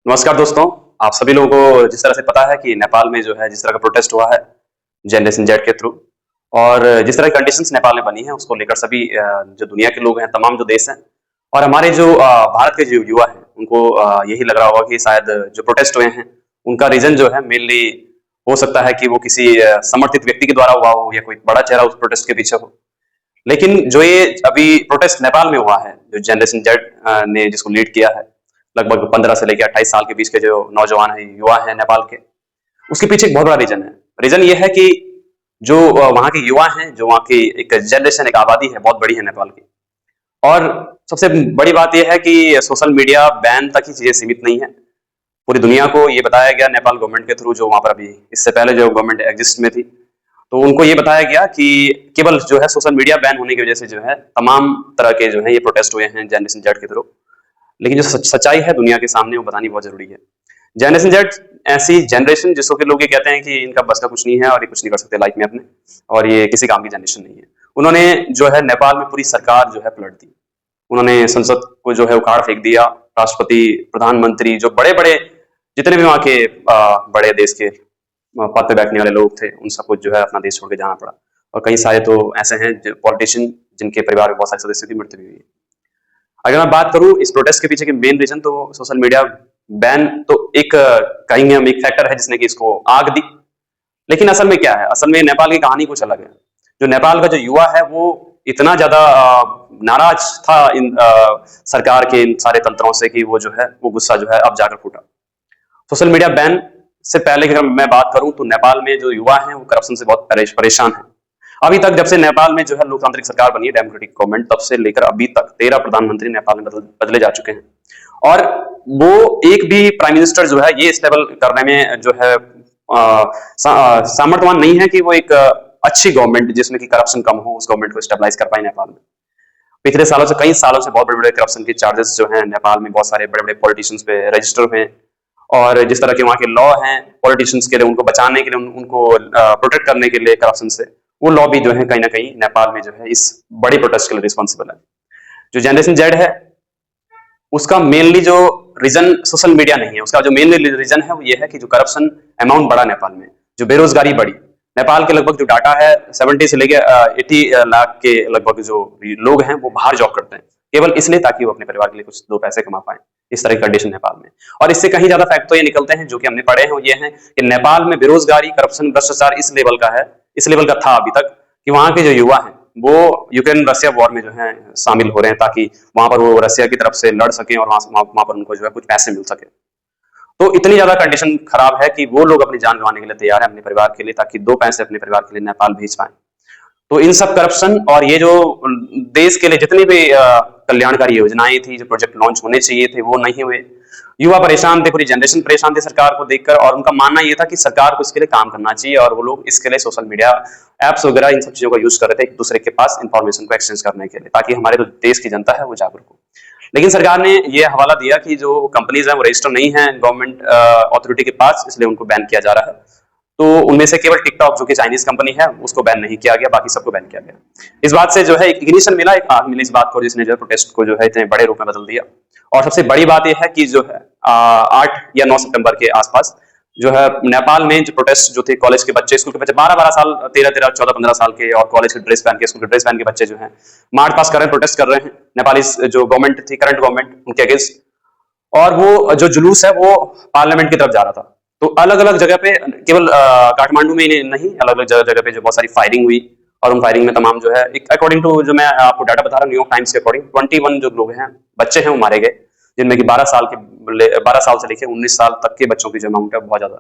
नमस्कार दोस्तों। आप सभी लोगों को जिस तरह से पता है कि नेपाल में जो है जिस तरह का प्रोटेस्ट हुआ है जनरेशन जेड के थ्रू, और जिस तरह की कंडीशंस नेपाल में बनी है उसको लेकर सभी जो दुनिया के लोग हैं, तमाम जो देश हैं और हमारे जो भारत के जो युवा हैं उनको यही लग रहा होगा कि शायद जो प्रोटेस्ट हुए हैं उनका रीजन जो है मेनली हो सकता है कि वो किसी समर्थित व्यक्ति के द्वारा हुआ हो या कोई बड़ा चेहरा उस प्रोटेस्ट के पीछे हो। लेकिन जो ये अभी प्रोटेस्ट नेपाल में हुआ है, जो जनरेशन जेड ने जिसको लीड किया है, लगभग 15 से लेकर 28 साल के बीच के जो नौजवान है, युवा है नेपाल के, उसके पीछे एक बहुत बड़ा रीजन है। रीजन ये है कि जो वहाँ के युवा हैं, जो वहाँ की एक जनरेशन, एक आबादी है, बहुत बड़ी है नेपाल की। और सबसे बड़ी बात यह है कि सोशल मीडिया बैन तक ही चीजें सीमित नहीं है। पूरी दुनिया को ये बताया गया नेपाल गवर्नमेंट के थ्रू, जो वहाँ पर अभी इससे पहले जो गवर्नमेंट एग्जिस्ट में थी, तो उनको ये बताया गया कि केवल जो है सोशल मीडिया बैन होने की वजह से जो है तमाम तरह के जो है ये प्रोटेस्ट हुए हैं जनरेशन जेड के थ्रू। लेकिन जो सच्चाई है दुनिया के सामने, वो बतानी बहुत जरूरी है। जनरेशन जेड ऐसी जनरेशन जिसको कि लोग ये कहते हैं कि इनका बस का कुछ नहीं है और ये कुछ नहीं कर सकते लाइफ में अपने, और ये किसी काम की जनरेशन नहीं है। उन्होंने जो है नेपाल में पूरी सरकार जो है पलट दी। उन्होंने संसद को जो है उखाड़ फेंक दिया। राष्ट्रपति, प्रधानमंत्री, जो बड़े बड़े जितने भी वहाँ के बड़े देश के पद पे बैठने वाले लोग थे, उन सबको जो है अपना देश छोड़ के जाना पड़ा। और कई सारे तो ऐसे हैं पॉलिटिशियन जिनके परिवार में बहुत सारे सदस्यों की मृत्यु भी हुई है। अगर मैं बात करूं इस प्रोटेस्ट के पीछे के मेन रीजन, तो सोशल मीडिया बैन तो एक कहेंगे हम एक फैक्टर है जिसने कि इसको आग दी। लेकिन असल में क्या है, असल में नेपाल की कहानी कुछ अलग है। जो नेपाल का जो युवा है वो इतना ज्यादा नाराज था इन सरकार के इन सारे तंत्रों से कि वो जो है वो गुस्सा जो है अब जाकर फूटा। सोशल मीडिया बैन से पहले की अगर मैं बात करूं तो नेपाल में जो युवा हैं वो करप्शन से बहुत परेशान है। अभी तक जब से नेपाल में जो है लोकतांत्रिक सरकार बनी है, डेमोक्रेटिक गवर्नमेंट, तब से लेकर अभी तक 13 प्रधानमंत्री नेपाल में बदले जा चुके हैं। और वो एक भी प्राइम मिनिस्टर जो है ये स्टेबल करने में जो है सामर्थ्यवान नहीं है कि वो एक अच्छी गवर्नमेंट जिसमें कि करप्शन कम हो, उस गवर्नमेंट को स्टेबलाइज कर पाए नेपाल में। पिछले सालों से, कई सालों से बहुत बड़े बड़े करप्शन के चार्जेस जो हैं नेपाल में बहुत सारे बड़े बड़े पॉलिटिशियंस पे रजिस्टर हुए हैं। और जिस तरह के वहाँ के लॉ हैं पॉलिटिशियंस के लिए, उनको बचाने के लिए, उनको प्रोटेक्ट करने के लिए करप्शन से, वो लॉ भी जो है कहीं ना कहीं नेपाल में जो है इस बड़ी प्रोटेस्ट के लिए रिस्पॉन्सिबल है। जो जनरेशन जेड है उसका मेनली जो रीजन सोशल मीडिया नहीं है, उसका जो मेन रीजन है वो ये है कि जो करप्शन अमाउंट बढ़ा नेपाल में, जो बेरोजगारी बढ़ी। नेपाल के लगभग जो डाटा है 70 से लेकर 80 लाख के लगभग जो लोग हैं वो बाहर जॉब करते हैं, केवल इसलिए ताकि वो अपने परिवार के लिए कुछ दो पैसे कमा पाए। इस तरह की कंडीशन नेपाल में। और इससे कहीं ज्यादा फैक्ट तो ये निकलते हैं जो कि हमने पढ़े हैं, वो ये हैं कि नेपाल में बेरोजगारी, करप्शन, भ्रष्टाचार इस लेवल का है, इस लेवल का था अभी तक, कि वहां के जो युवा हैं वो यूक्रेन रशिया वॉर में जो है शामिल हो रहे हैं ताकि वहां पर वो रशिया की तरफ से लड़ सकें और वहां पर उनको जो है कुछ पैसे मिल सके। तो इतनी ज्यादा कंडीशन खराब है कि वो लोग अपनी जान गंवाने के लिए तैयार है अपने परिवार के लिए, ताकि दो पैसे अपने परिवार के लिए नेपाल भेज पाए। तो इन सब करप्शन और ये जो देश के लिए जितनी भी कल्याणकारी योजनाएं थी, जो प्रोजेक्ट लॉन्च होने चाहिए थे, वो नहीं हुए। युवा परेशान थे, पूरी जनरेशन परेशान थे सरकार को देखकर, और उनका मानना ये था कि सरकार को इसके लिए काम करना चाहिए, और वो लोग इसके लिए सोशल मीडिया एप्स वगैरह इन सब चीजों का यूज कर रहे थे एक दूसरे के पास इंफॉर्मेशन को एक्सचेंज करने के लिए, ताकि हमारे जो देश की जनता है वो जागरूक हो। लेकिन सरकार ने ये हवाला दिया कि जो कंपनीज हैं वो रजिस्टर नहीं है गवर्नमेंट अथॉरिटी के पास, इसलिए उनको बैन किया जा रहा है। तो उनमें से केवल टिकटॉक जो कि चाइनीज कंपनी है उसको बैन नहीं किया गया, बाकी सबको बैन किया गया। इस बात से जो है एक इग्निशन मिला, एक आग मिली इस बात को, जिसने जो है प्रोटेस्ट को जो है इतने बड़े रूप में बदल दिया। और सबसे बड़ी बात यह है कि जो है 8 या 9 सितंबर के आसपास जो है नेपाल में जो प्रोटेस्ट जो थे, कॉलेज के बच्चे, स्कूल के बच्चे, 12-12 साल, 13-13, 14-15 साल के, और कॉलेज के ड्रेस पहन के, स्कूल के ड्रेस पहन के बच्चे जो है मार्च पास कर रहे हैं, प्रोटेस्ट कर रहे हैं नेपाली जो गवर्नमेंट थी, करंट गवर्नमेंट, उनके अगेंस्ट। और वो जो जुलूस है वो पार्लियामेंट की तरफ जा रहा था। तो अलग अलग जगह पे, केवल काठमांडू में नहीं, अलग अलग जगह पे जो बहुत सारी फायरिंग हुई, और उन फायरिंग में तमाम जो है, अकॉर्डिंग टू जो मैं आपको डाटा बता रहा हूँ न्यूयॉर्क टाइम्स के अकॉर्डिंग, 21 जो लोग हैं, बच्चे हैं, वो मारे गए, जिनमें कि 12 साल से लेकर 19 साल तक के बच्चों की जो अमाउंट है बहुत ज्यादा।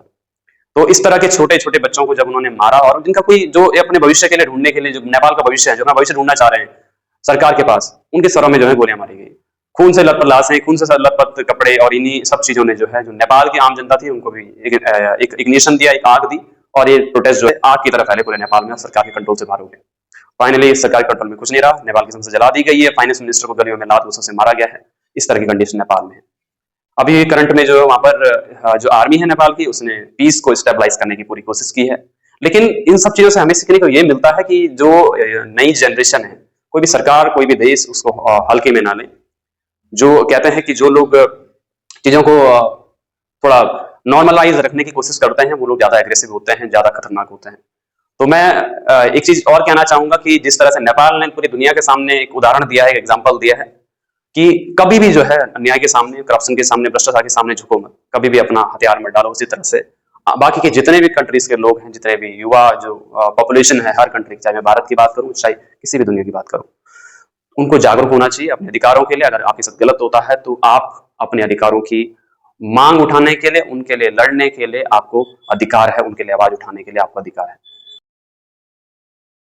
तो इस तरह के छोटे छोटे बच्चों को जब उन्होंने मारा, और जिनका कोई जो अपने भविष्य के लिए ढूंढने के लिए, जो नेपाल का भविष्य है, जो अपना भविष्य ढूंढना चाह रहे हैं सरकार के पास, उनके सरों में जो है गोलियां मारी गई। खून से लथपथ लाशें, खून से लथपथ कपड़े, और इन्हीं सब चीजों ने जो है जो नेपाल की आम जनता थी उनको भी एक इग्निशन दिया, एक आग दी, और ये प्रोटेस्ट जो है आग की तरह फैले पूरे नेपाल में, और सरकार के कंट्रोल से बाहर हो गए। फाइनली सरकार के कंट्रोल में कुछ नहीं रहा, नेपाल की संसद जला दी गई है, फाइनेंस मिनिस्टर को गलियों में लात घूंसों से मारा गया है। इस तरह की कंडीशन नेपाल में है। अभी करंट में जो वहां पर जो आर्मी है नेपाल की, उसने पीस को स्टेबलाइज करने की पूरी कोशिश की है। लेकिन इन सब चीजों से हमें सीखने को ये मिलता है कि जो नई जनरेशन है, कोई भी सरकार, कोई भी देश, उसको हल्के में ना ले। जो कहते हैं कि जो लोग चीजों को थोड़ा नॉर्मलाइज रखने की कोशिश करते हैं, वो लोग ज्यादा एग्रेसिव होते हैं, ज्यादा खतरनाक होते हैं। तो मैं एक चीज और कहना चाहूंगा कि जिस तरह से नेपाल ने पूरी दुनिया के सामने एक उदाहरण दिया है, एक एग्जाम्पल दिया है कि कभी भी जो है अन्याय के सामने, करप्शन के सामने, भ्रष्टाचार के सामने झुको मत, कभी भी अपना हथियार मत डालो। उसी तरह से बाकी के जितने भी कंट्रीज के लोग हैं, जितने भी युवा जो पॉपुलेशन है हर कंट्री की, चाहे मैं भारत की बात करूं चाहे किसी भी दुनिया की बात करूं, उनको जागरूक होना चाहिए अपने अधिकारों के लिए। अगर आपके साथ गलत होता है तो आप अपने अधिकारों की मांग उठाने के लिए, उनके लिए लड़ने के लिए आपको अधिकार है, उनके लिए आवाज उठाने के लिए आपको अधिकार है।